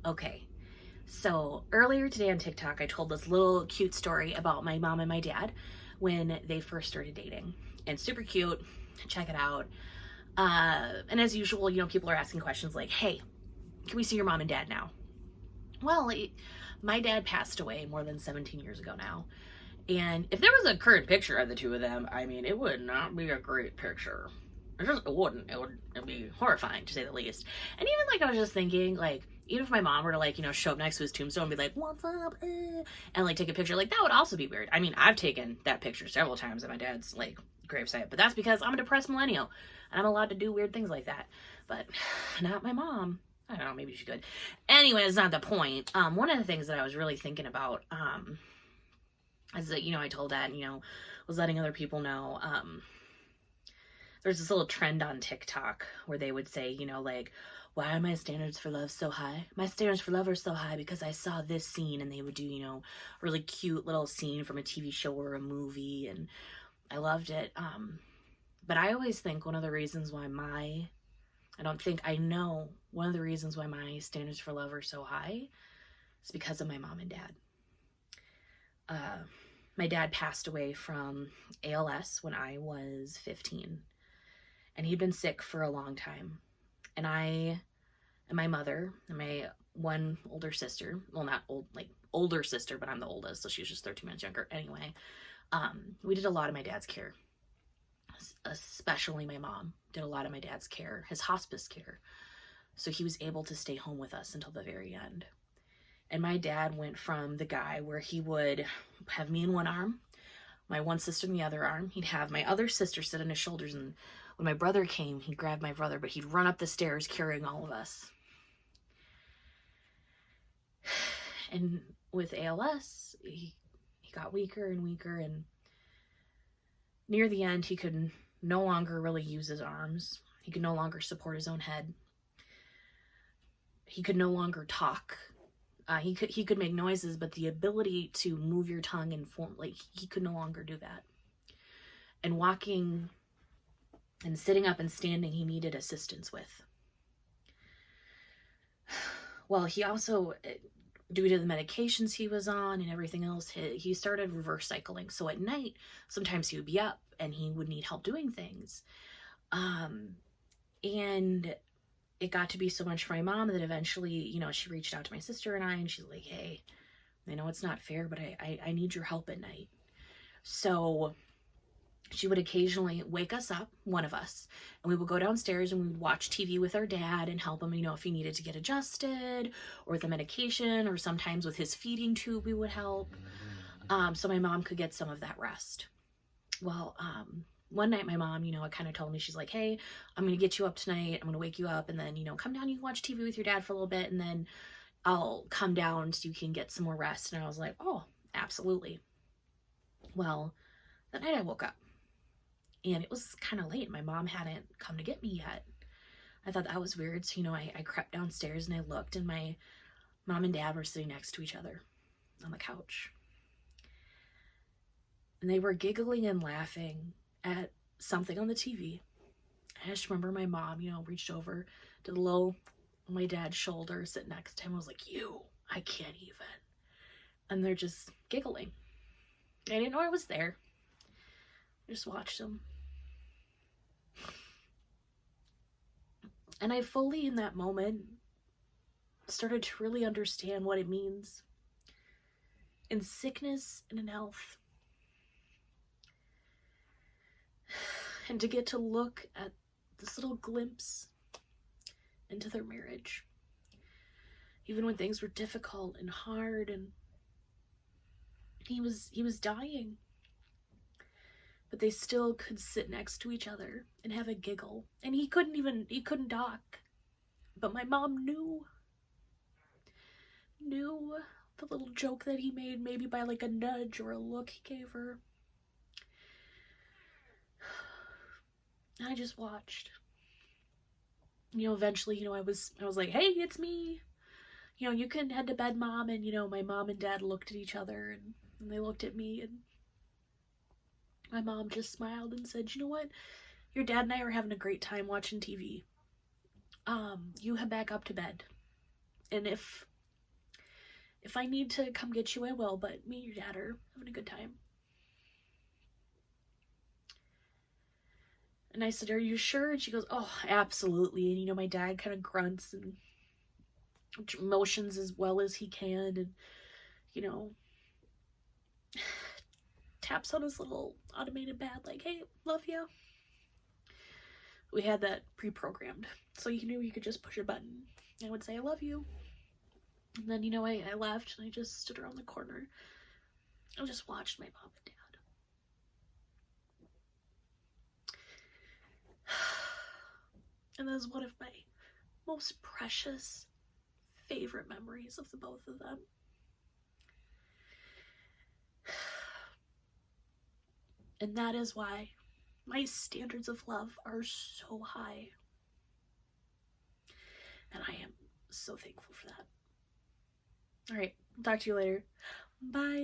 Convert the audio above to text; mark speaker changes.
Speaker 1: Okay, so earlier today on TikTok, I told this little cute story about my mom and my dad when they first started dating. And super cute. Check it out. And as usual, people are asking questions like, hey, can we see your mom and dad now? Well, my dad passed away more than 17 years ago now. And if there was a current picture of the two of them, I mean, it would not be a great picture. It wouldn't. It'd be horrifying, to say the least. And even, like, I was just thinking, like, even if my mom were to, like, show up next to his tombstone and be like, what's up? And, like, take a picture, like, that would also be weird. I mean, I've taken that picture several times at my dad's, like, gravesite, but that's because I'm a depressed millennial, and I'm allowed to do weird things like that. But not my mom. I don't know, maybe she could. Anyway, it's not the point. One of the things that I was really thinking about, is that, I told Dad, was letting other people know, there's this little trend on TikTok where they would say, like, why are my standards for love so high? My standards for love are so high because I saw this scene, and they would do, a really cute little scene from a TV show or a movie, and I loved it. But I always think one of the reasons why I know one of the reasons why my standards for love are so high is because of my mom and dad. My dad passed away from ALS when I was 15, and he'd been sick for a long time. And I and my mother and my one older sister, well, not old, like older sister, but I'm the oldest, so she was just 13 months younger. Anyway, we did a lot of my dad's care, especially my mom did a lot of my dad's care, his hospice care. So he was able to stay home with us until the very end. And my dad went from the guy where he would have me in one arm, my one sister in the other arm. He'd have my other sister sit on his shoulders, and when my brother came, he'd grab my brother, but he'd run up the stairs carrying all of us. And with ALS, he got weaker and weaker, and near the end, he could no longer really use his arms. He could no longer support his own head. He could no longer talk. He could make noises, but the ability to move your tongue and form, like, he could no longer do that. And walking and sitting up and standing, he needed assistance with. Well, he also, due to the medications he was on and everything else, he started reverse cycling. So at night, sometimes he would be up and he would need help doing things. And it got to be so much for my mom that eventually, she reached out to my sister and I, and she's like, hey, I know it's not fair, but I need your help at night. So she would occasionally wake us up, one of us, and we would go downstairs and we would watch TV with our dad and help him, if he needed to get adjusted or with the medication, or sometimes with his feeding tube, we would help. So my mom could get some of that rest. Well, one night my mom, kind of told me, she's like, hey, I'm going to get you up tonight. I'm going to wake you up, and then, come down, you can watch TV with your dad for a little bit, and then I'll come down so you can get some more rest. And I was like, oh, absolutely. Well, that night I woke up, and it was kind of late. My mom hadn't come to get me yet. I thought that was weird. So, I crept downstairs and I looked, and my mom and dad were sitting next to each other on the couch. And they were giggling and laughing at something on the TV. I just remember my mom, reached over to the low on my dad's shoulder, sitting next to him. I was like, I can't even. And they're just giggling. I didn't know I was there. I just watched them. And I fully, in that moment, started to really understand what it means in sickness and in health. And to get to look at this little glimpse into their marriage, even when things were difficult and hard, and he was dying, but they still could sit next to each other and have a giggle. And he couldn't talk, but my mom knew the little joke that he made, maybe by like a nudge or a look he gave her. And I just watched. Eventually, I was like, hey, it's me. You can head to bed, Mom. And, my mom and dad looked at each other, and they looked at me, and my mom just smiled and said, you know what? Your dad and I are having a great time watching TV. You head back up to bed. And if if I need to come get you, I will, but me and your dad are having a good time. And I said, are you sure? And she goes, oh, absolutely. And, you know, my dad kind of grunts and motions as well as he can, and, you know, taps on his little automated pad like, hey, love you. We had that pre-programmed, so you knew you could just push a button. I would say, I love you. And then, you know, I left and I just stood around the corner and just watched my mom and dad. And that is one of my most precious, favorite memories of the both of them. And that is why my standards of love are so high. And I am so thankful for that. All right, talk to you later. Bye.